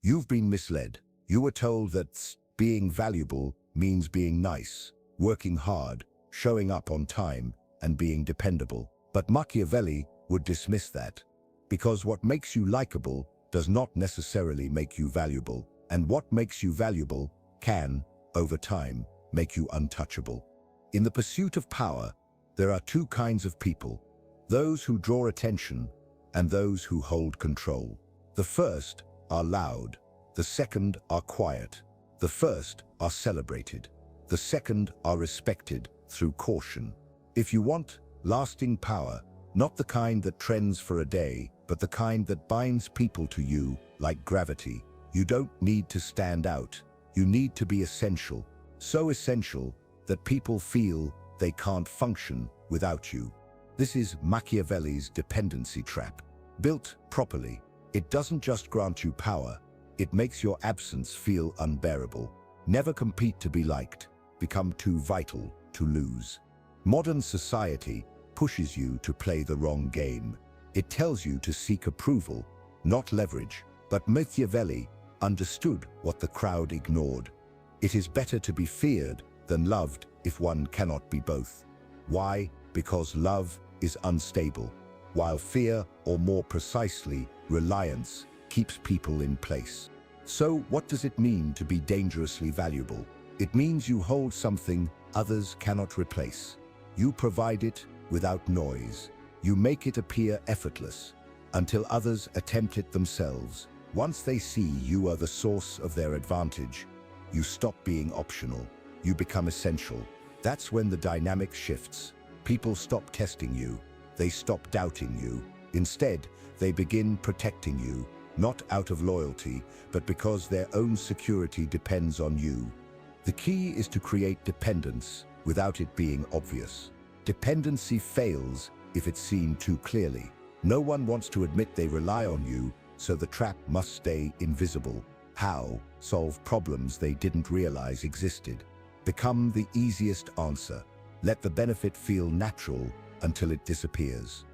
You've been misled. You were told that being valuable means being nice, working hard, showing up on time, and being dependable. But Machiavelli would dismiss that, because what makes you likable does not necessarily make you valuable, and what makes you valuable can, over time, make you untouchable. In the pursuit of power, there are two kinds of people: those who draw attention and those who hold control. The first are loud, the second are quiet. The first are celebrated, the second are respected through caution. If you want lasting power, not the kind that trends for a day, but the kind that binds people to you like gravity, you don't need to stand out. You need to be essential, so essential that people feel they can't function without you. This is Machiavelli's dependency trap. Built properly, it doesn't just grant you power, it makes your absence feel unbearable. Never compete to be liked. Become too vital to lose. Modern society pushes you to play the wrong game. It tells you to seek approval, not leverage. But Machiavelli understood what the crowd ignored. It is better to be feared than loved if one cannot be both. Why? Because love is unstable, while fear, or more precisely, reliance, keeps people in place. So what does it mean to be dangerously valuable? It means you hold something others cannot replace. You provide it without noise. You make it appear effortless until others attempt it themselves. Once they see you are the source of their advantage, you stop being optional. You become essential. That's when the dynamic shifts. People stop testing you. They stop doubting you. Instead, they begin protecting you, not out of loyalty, but because their own security depends on you. The key is to create dependence without it being obvious. Dependency fails if it's seen too clearly. No one wants to admit they rely on you, so the trap must stay invisible. How? Solve problems they didn't realize existed. Become the easiest answer. Let the benefit feel natural until it disappears.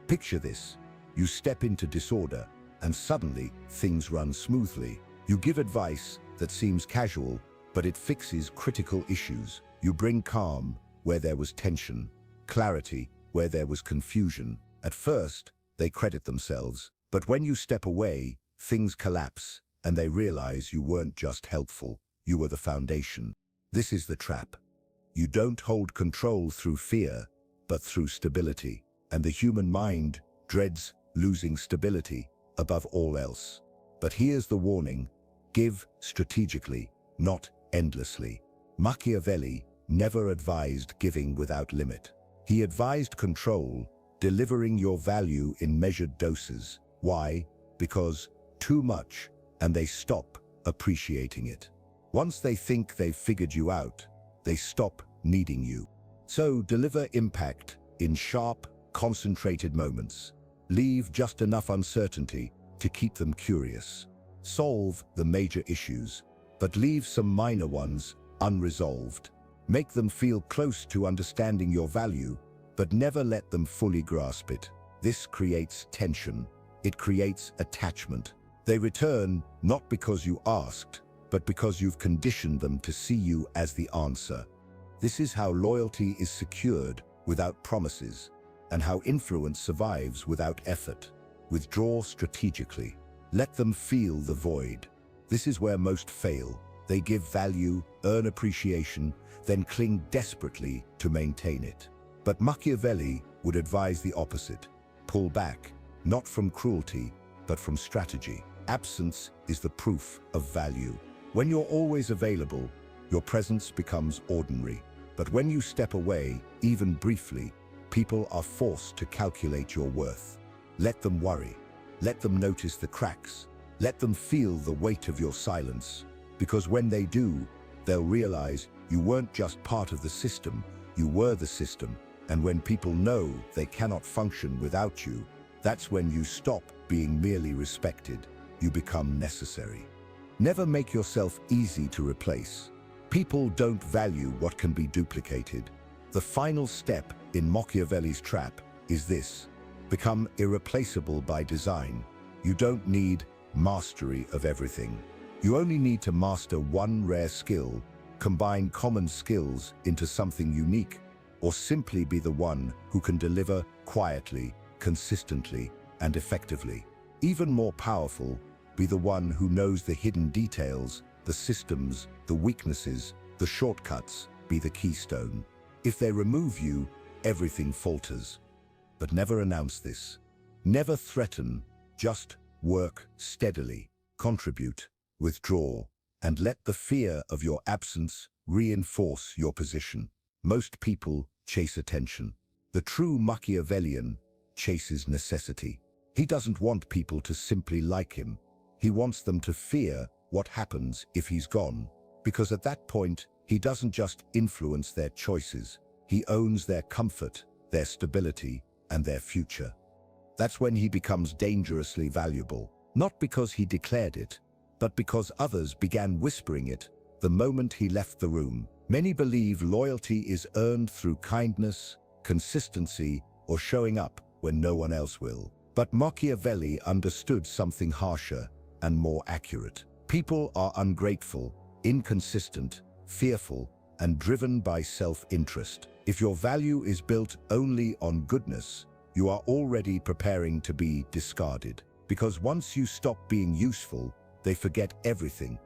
Picture this. You step into disorder, and suddenly things run smoothly. You give advice that seems casual, but it fixes critical issues. You bring calm where there was tension, clarity where there was confusion. At first, they credit themselves, but when you step away, things collapse, and they realize you weren't just helpful, you were the foundation. This is the trap. You don't hold control through fear, but through stability. And the human mind dreads losing stability above all else. But here's the warning: give strategically, not endlessly. Machiavelli never advised giving without limit. He advised control, delivering your value in measured doses. Why? Because too much, and they stop appreciating it. Once they think they've figured you out, they stop needing you. So deliver impact in sharp, concentrated moments. Leave just enough uncertainty to keep them curious. Solve the major issues, but leave some minor ones unresolved. Make them feel close to understanding your value, but never let them fully grasp it. This creates tension. It creates attachment. They return not because you asked, but because you've conditioned them to see you as the answer. This is how loyalty is secured without promises, and how influence survives without effort. Withdraw strategically. Let them feel the void. This is where most fail. They give value, earn appreciation, then cling desperately to maintain it. But Machiavelli would advise the opposite. Pull back, not from cruelty, but from strategy. Absence is the proof of value. When you're always available, your presence becomes ordinary. But when you step away, even briefly, people are forced to calculate your worth. Let them worry. Let them notice the cracks. Let them feel the weight of your silence. Because when they do, they'll realize you weren't just part of the system, you were the system. And when people know they cannot function without you, that's when you stop being merely respected. You become necessary. Never make yourself easy to replace. People don't value what can be duplicated. The final step in Machiavelli's trap is this: become irreplaceable by design. You don't need mastery of everything. You only need to master one rare skill, combine common skills into something unique, or simply be the one who can deliver quietly, consistently, and effectively. Even more powerful, be the one who knows the hidden details, the systems, the weaknesses, the shortcuts, be the keystone. If they remove you, everything falters. But never announce this. Never threaten, just work steadily, contribute, withdraw, and let the fear of your absence reinforce your position. Most people chase attention. The true Machiavellian chases necessity. He doesn't want people to simply like him. He wants them to fear what happens if he's gone, because at that point, he doesn't just influence their choices, he owns their comfort, their stability, and their future. That's when he becomes dangerously valuable, not because he declared it, but because others began whispering it the moment he left the room. Many believe loyalty is earned through kindness, consistency, or showing up when no one else will. But Machiavelli understood something harsher and more accurate. People are ungrateful, inconsistent, fearful, and driven by self-interest. If your value is built only on goodness, you are already preparing to be discarded. Because once you stop being useful, they forget everything,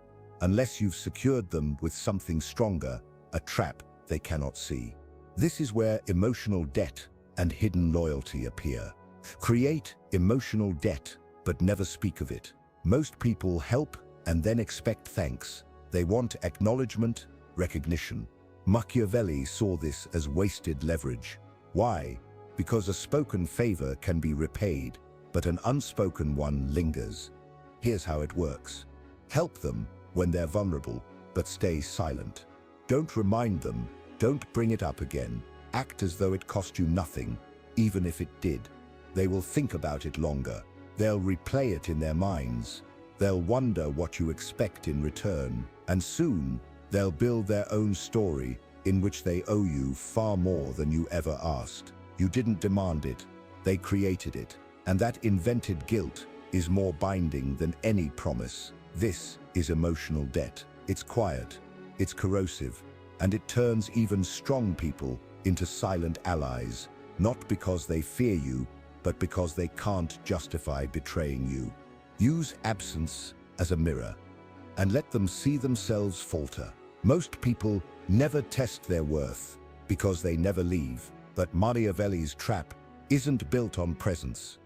unless you've secured them with something stronger, a trap they cannot see. This is where emotional debt and hidden loyalty appear. Create emotional debt, but never speak of it. Most people help and then expect thanks. They want acknowledgement, recognition. Machiavelli saw this as wasted leverage. Why? Because a spoken favor can be repaid, but an unspoken one lingers. Here's how it works. Help them when they're vulnerable, but stay silent. Don't remind them, don't bring it up again. Act as though it cost you nothing, even if it did. They will think about it longer. They'll replay it in their minds. They'll wonder what you expect in return. And soon, they'll build their own story in which they owe you far more than you ever asked. You didn't demand it. They created it. And that invented guilt is more binding than any promise. This is emotional debt. It's quiet, it's corrosive, and it turns even strong people into silent allies, not because they fear you, but because they can't justify betraying you. Use absence as a mirror, and let them see themselves falter. Most people never test their worth because they never leave, but Machiavelli's trap isn't built on presence.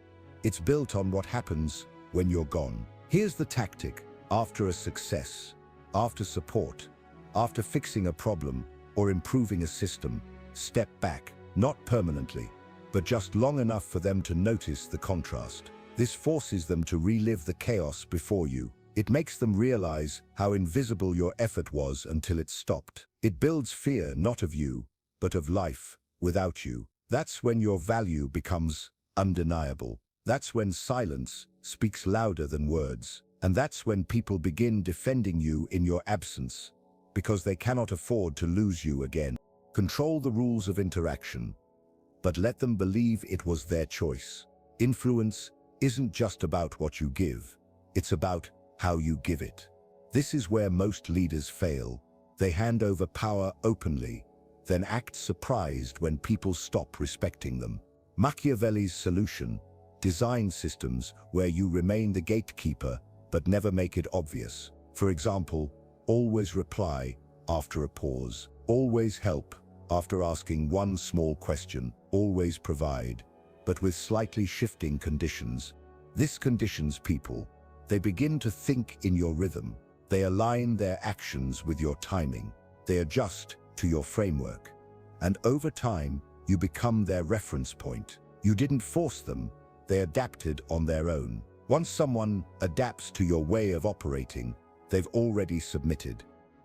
It's built on what happens when you're gone. Here's the tactic. After a success, after support, after fixing a problem or improving a system, step back, not permanently, but just long enough for them to notice the contrast. This forces them to relive the chaos before you. It makes them realize how invisible your effort was until it stopped. It builds fear not of you, but of life without you. That's when your value becomes undeniable. That's when silence speaks louder than words. And that's when people begin defending you in your absence, because they cannot afford to lose you again. Control the rules of interaction, but let them believe it was their choice. Influence isn't just about what you give, it's about how you give it. This is where most leaders fail. They hand over power openly, then act surprised when people stop respecting them. Machiavelli's solution: design systems where you remain the gatekeeper but never make it obvious. For example, always reply after a pause, always help after asking one small question, always provide, but with slightly shifting conditions. This conditions people. They begin to think in your rhythm. They align their actions with your timing. They adjust to your framework. And over time, you become their reference point. You didn't force them, they adapted on their own. Once someone adapts to your way of operating, they've already submitted.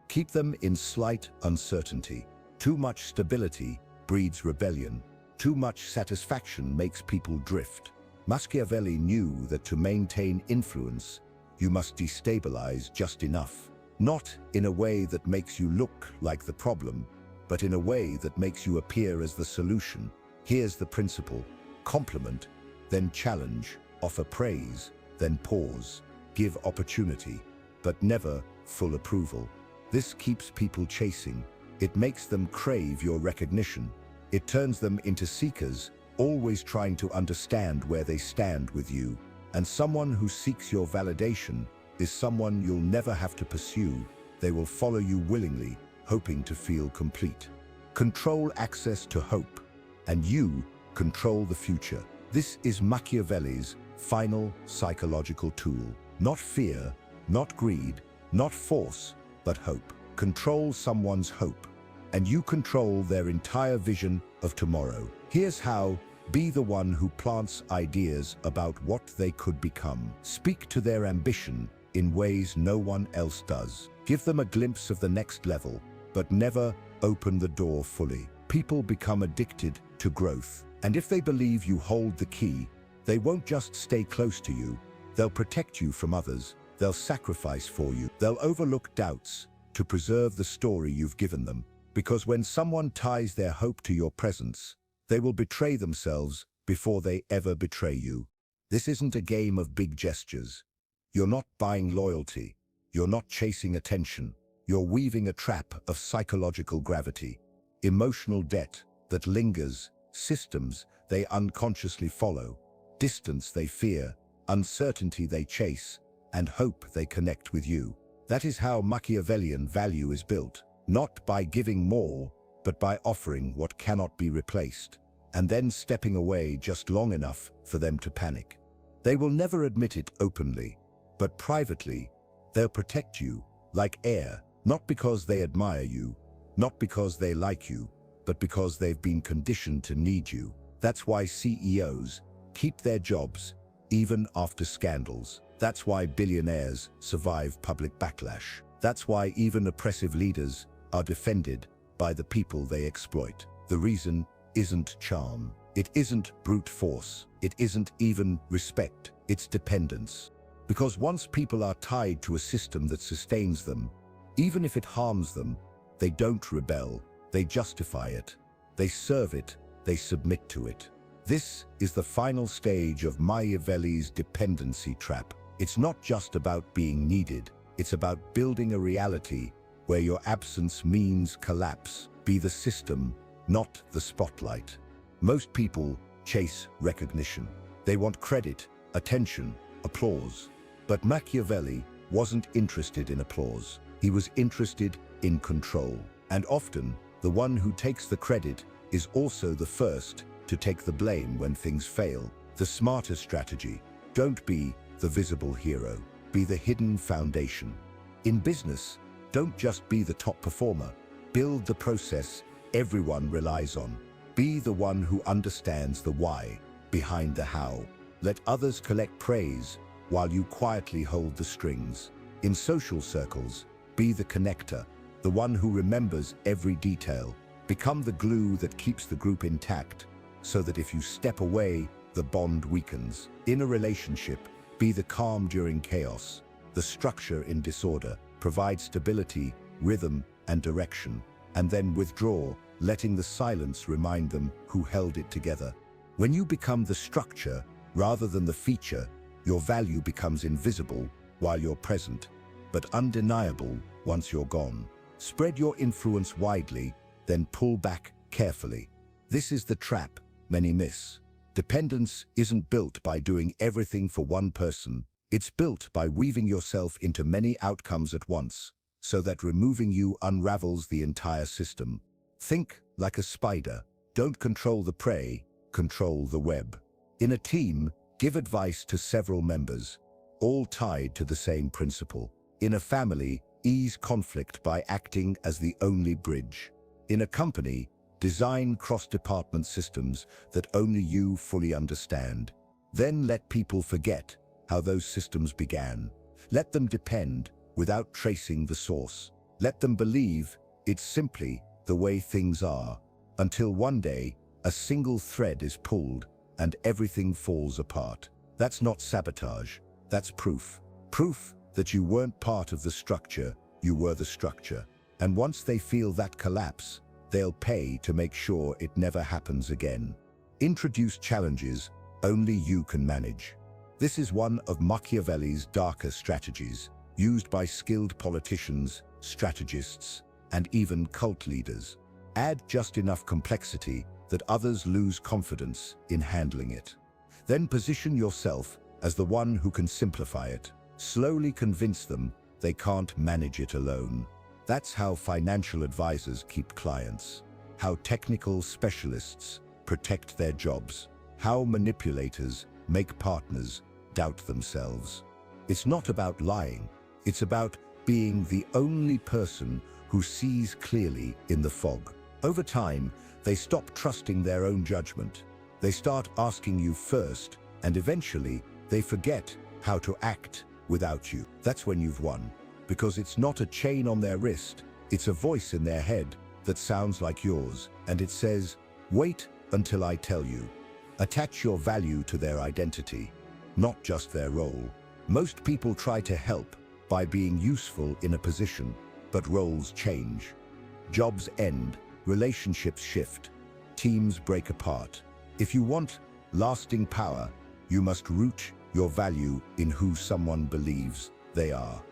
Keep them in slight uncertainty. Too much stability breeds rebellion. Too much satisfaction makes people drift. Machiavelli knew that to maintain influence, you must destabilize just enough. Not in a way that makes you look like the problem, but in a way that makes you appear as the solution. Here's the principle: compliment, then challenge, offer praise, then pause. give opportunity, but never full approval. This keeps people chasing. It makes them crave your recognition. It turns them into seekers, always trying to understand where they stand with you. And someone who seeks your validation is someone you'll never have to pursue. They will follow you willingly, hoping to feel complete. Control access to hope, and you control the future. This is Machiavelli's final psychological tool. Not fear, not greed, not force, but hope. Control someone's hope, and you control their entire vision of tomorrow. Here's how. Be the one who plants ideas about what they could become. Speak to their ambition in ways no one else does. Give them a glimpse of the next level, but never open the door fully. People become addicted to growth, and if they believe you hold the key, they won't just stay close to you. They'll protect you from others. They'll sacrifice for you. They'll overlook doubts to preserve the story you've given them. Because when someone ties their hope to your presence, they will betray themselves before they ever betray you. This isn't a game of big gestures. You're not buying loyalty. You're not chasing attention. You're weaving a trap of psychological gravity, emotional debt that lingers, systems they unconsciously follow, distance they fear, uncertainty they chase, and hope they connect with you. That is how Machiavellian value is built, not by giving more, but by offering what cannot be replaced, and then stepping away just long enough for them to panic. They will never admit it openly, but privately, they'll protect you like air, not because they admire you, not because they like you, but because they've been conditioned to need you. That's why CEOs keep their jobs even after scandals. That's why billionaires survive public backlash. That's why even oppressive leaders are defended by the people they exploit. The reason isn't charm. It isn't brute force. It isn't even respect. It's dependence. Because once people are tied to a system that sustains them, even if it harms them, they don't rebel. They justify it. They serve it. They submit to it. This is the final stage of Machiavelli's dependency trap. It's not just about being needed. It's about building a reality where your absence means collapse. Be the system, not the spotlight. Most people chase recognition. They want credit, attention, applause. But Machiavelli wasn't interested in applause. He was interested in control. And often, the one who takes the credit is also the first to take the blame when things fail. The smarter strategy: don't be the visible hero. Be the hidden foundation. In business, don't just be the top performer. Build the process everyone relies on. Be the one who understands the why behind the how. Let others collect praise while you quietly hold the strings. In social circles, be the connector, the one who remembers every detail. Become the glue that keeps the group intact, so that if you step away, the bond weakens. In a relationship, be the calm during chaos, the structure in disorder. Provide stability, rhythm, and direction, and then withdraw, letting the silence remind them who held it together. When you become the structure rather than the feature, your value becomes invisible while you're present, but undeniable once you're gone. Spread your influence widely, then pull back carefully. This is the trap many miss. Dependence isn't built by doing everything for one person. It's built by weaving yourself into many outcomes at once, so that removing you unravels the entire system. Think like a spider. Don't control the prey, control the web. In a team, give advice to several members, all tied to the same principle. In a family, ease conflict by acting as the only bridge. In a company, design cross-department systems that only you fully understand. Then let people forget how those systems began. Let them depend without tracing the source. Let them believe it's simply the way things are, until one day a single thread is pulled and everything falls apart. That's not sabotage, that's proof. Proof that you weren't part of the structure, you were the structure. And once they feel that collapse, they'll pay to make sure it never happens again. Introduce challenges only you can manage. This is one of Machiavelli's darker strategies, used by skilled politicians, strategists, and even cult leaders. Add just enough complexity that others lose confidence in handling it. Then position yourself as the one who can simplify it. Slowly convince them they can't manage it alone. That's how financial advisors keep clients, how technical specialists protect their jobs, how manipulators make partners doubt themselves. It's not about lying, it's about being the only person who sees clearly in the fog. Over time, they stop trusting their own judgment. They start asking you first, and eventually they forget how to act without you. That's when you've won, because it's not a chain on their wrist, it's a voice in their head that sounds like yours, and it says, "Wait until I tell you." Attach your value to their identity, not just their role. Most people try to help by being useful in a position, but roles change. Jobs end, relationships shift, teams break apart. If you want lasting power, you must root your value in who someone believes they are.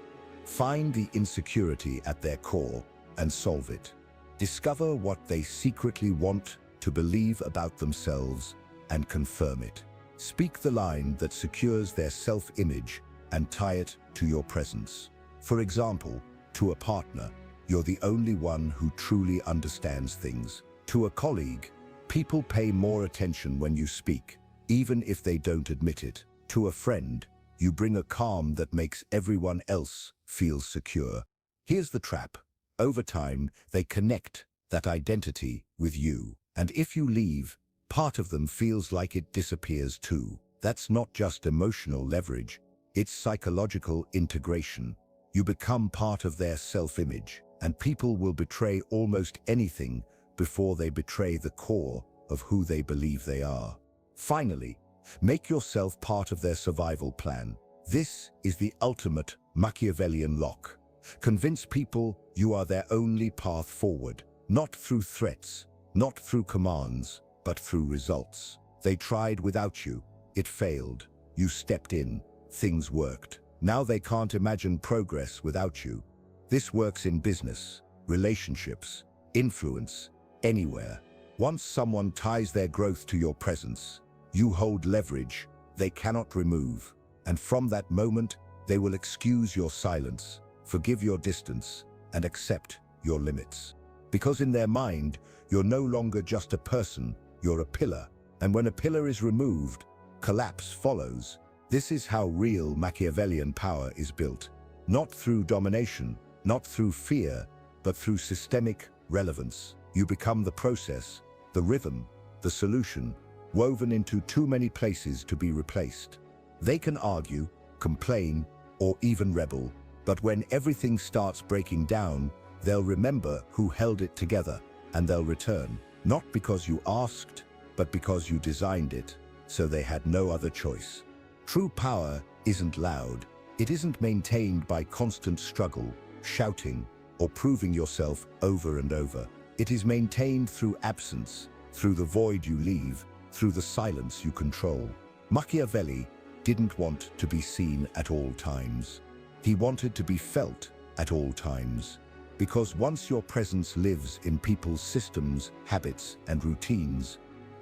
Find the insecurity at their core and solve it. Discover what they secretly want to believe about themselves and confirm it. Speak the line that secures their self-image and tie it to your presence. For example, to a partner, you're the only one who truly understands things. To a colleague, people pay more attention when you speak, even if they don't admit it. To a friend, you bring a calm that makes everyone else feel secure. Here's the trap. Over time, they connect that identity with you. And if you leave, part of them feels like it disappears too. That's not just emotional leverage, it's psychological integration. You become part of their self-image, and people will betray almost anything before they betray the core of who they believe they are. Finally, make yourself part of their survival plan. This is the ultimate Machiavellian lock. Convince people you are their only path forward, not through threats, not through commands, but through results. They tried without you, it failed. You stepped in, things worked. Now they can't imagine progress without you. This works in business, relationships, influence, anywhere. Once someone ties their growth to your presence, you hold leverage they cannot remove. And from that moment, they will excuse your silence, forgive your distance, and accept your limits. Because in their mind, you're no longer just a person, you're a pillar. And when a pillar is removed, collapse follows. This is how real Machiavellian power is built. Not through domination, not through fear, but through systemic relevance. You become the process, the rhythm, the solution, woven into too many places to be replaced. They can argue, complain, or even rebel, but when everything starts breaking down, they'll remember who held it together, and they'll return, not because you asked, but because you designed it, so they had no other choice. True power isn't loud. It isn't maintained by constant struggle, shouting, or proving yourself over and over. It is maintained through absence, through the void you leave, through the silence you control. Machiavelli didn't want to be seen at all times. He wanted to be felt at all times. Because once your presence lives in people's systems, habits, and routines,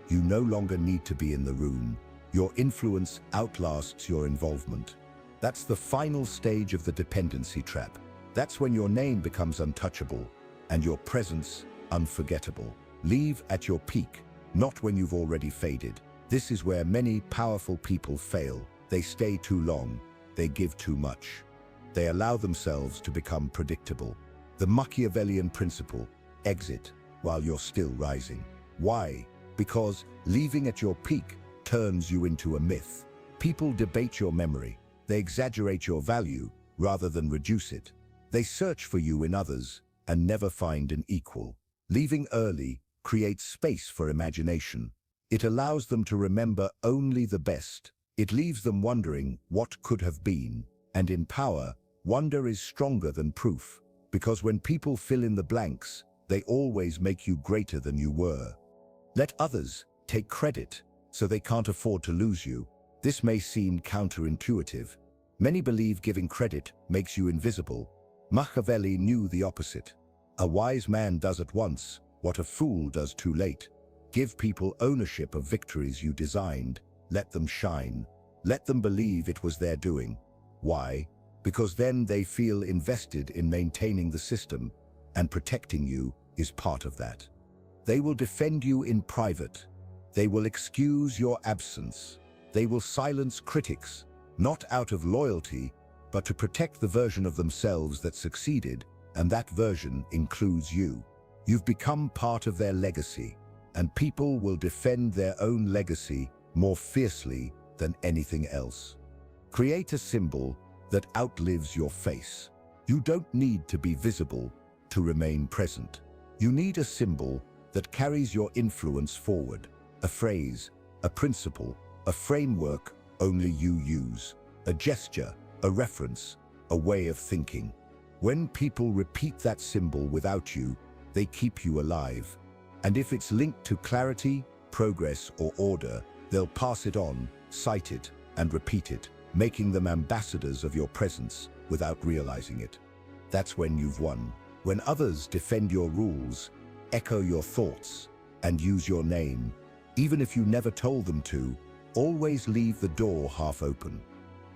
you no longer need to be in the room. Your influence outlasts your involvement. That's the final stage of the dependency trap. That's when your name becomes untouchable and your presence unforgettable. Leave at your peak, not when you've already faded. This is where many powerful people fail. They stay too long. They give too much. They allow themselves to become predictable. The Machiavellian principle: exit while you're still rising. Why? Because leaving at your peak turns you into a myth. People debate your memory. They exaggerate your value rather than reduce it. They search for you in others and never find an equal. Leaving early creates space for imagination. It allows them to remember only the best. It leaves them wondering what could have been. And in power, wonder is stronger than proof. Because when people fill in the blanks, they always make you greater than you were. Let others take credit so they can't afford to lose you. This may seem counterintuitive. Many believe giving credit makes you invisible. Machiavelli knew the opposite. A wise man does at once what a fool does too late. Give people ownership of victories you designed. Let them shine. Let them believe it was their doing. Why? Because then they feel invested in maintaining the system, and protecting you is part of that. They will defend you in private. They will excuse your absence. They will silence critics, not out of loyalty, but to protect the version of themselves that succeeded, and that version includes you. You've become part of their legacy, and people will defend their own legacy more fiercely than anything else. Create a symbol that outlives your face. You don't need to be visible to remain present. You need a symbol that carries your influence forward. A phrase, a principle, a framework only you use. A gesture, a reference, a way of thinking. When people repeat that symbol without you, they keep you alive. And if it's linked to clarity, progress, or order, they'll pass it on, cite it, and repeat it, making them ambassadors of your presence without realizing it. That's when you've won. When others defend your rules, echo your thoughts, and use your name, even if you never told them to, always leave the door half open.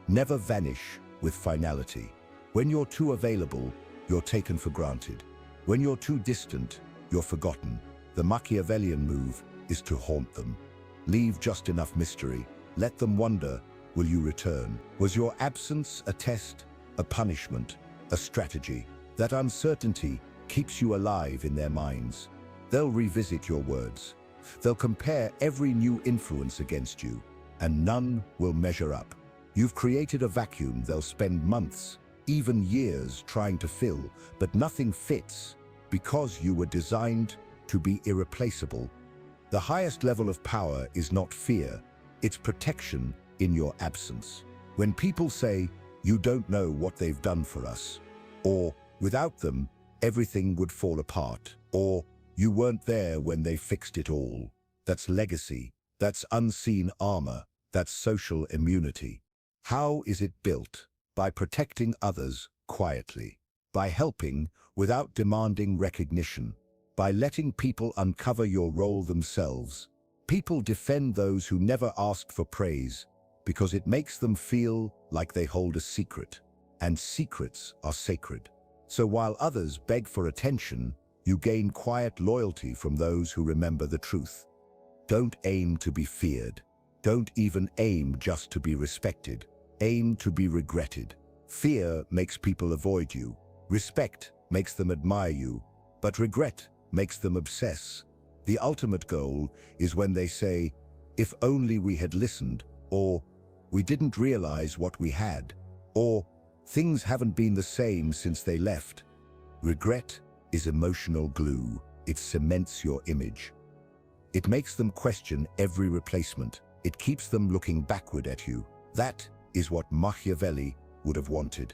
Never vanish with finality. When you're too available, you're taken for granted. When you're too distant, you're forgotten. The Machiavellian move is to haunt them. Leave just enough mystery. Let them wonder, will you return? Was your absence a test, a punishment, a strategy? That uncertainty keeps you alive in their minds. They'll revisit your words. They'll compare every new influence against you, and none will measure up. You've created a vacuum they'll spend months, even years trying to fill, but nothing fits because you were designed to be irreplaceable. The highest level of power is not fear, it's protection in your absence. When people say, "You don't know what they've done for us," or "Without them, everything would fall apart," or "You weren't there when they fixed it all," that's legacy, that's unseen armor, that's social immunity. How is it built? By protecting others quietly, by helping without demanding recognition, by letting people uncover your role themselves. People defend those who never asked for praise because it makes them feel like they hold a secret, and secrets are sacred. So while others beg for attention, you gain quiet loyalty from those who remember the truth. Don't aim to be feared. Don't even aim just to be respected. Aim to be regretted. Fear makes people avoid you. Respect makes them admire you. But regret makes them obsess. The ultimate goal is when they say, "If only we had listened," or "We didn't realize what we had," or "Things haven't been the same since they left." Regret is emotional glue. It cements your image. It makes them question every replacement. It keeps them looking backward at you. That is what Machiavelli would have wanted.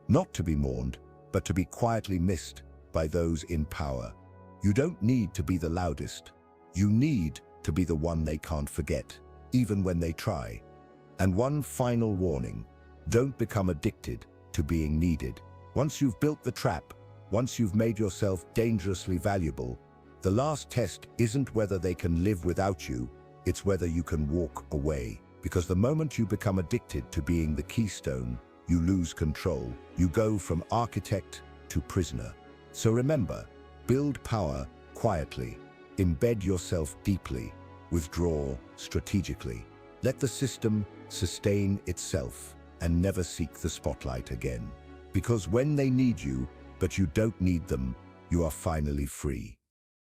Not to be mourned, but to be quietly missed by those in power. You don't need to be the loudest. You need to be the one they can't forget, even when they try. And one final warning: don't become addicted to being needed. Once you've built the trap, once you've made yourself dangerously valuable, the last test isn't whether they can live without you, it's whether you can walk away. Because the moment you become addicted to being the keystone, you lose control. You go from architect to prisoner. So remember, build power quietly. Embed yourself deeply. Withdraw strategically. Let the system sustain itself and never seek the spotlight again. Because when they need you, but you don't need them, you are finally free.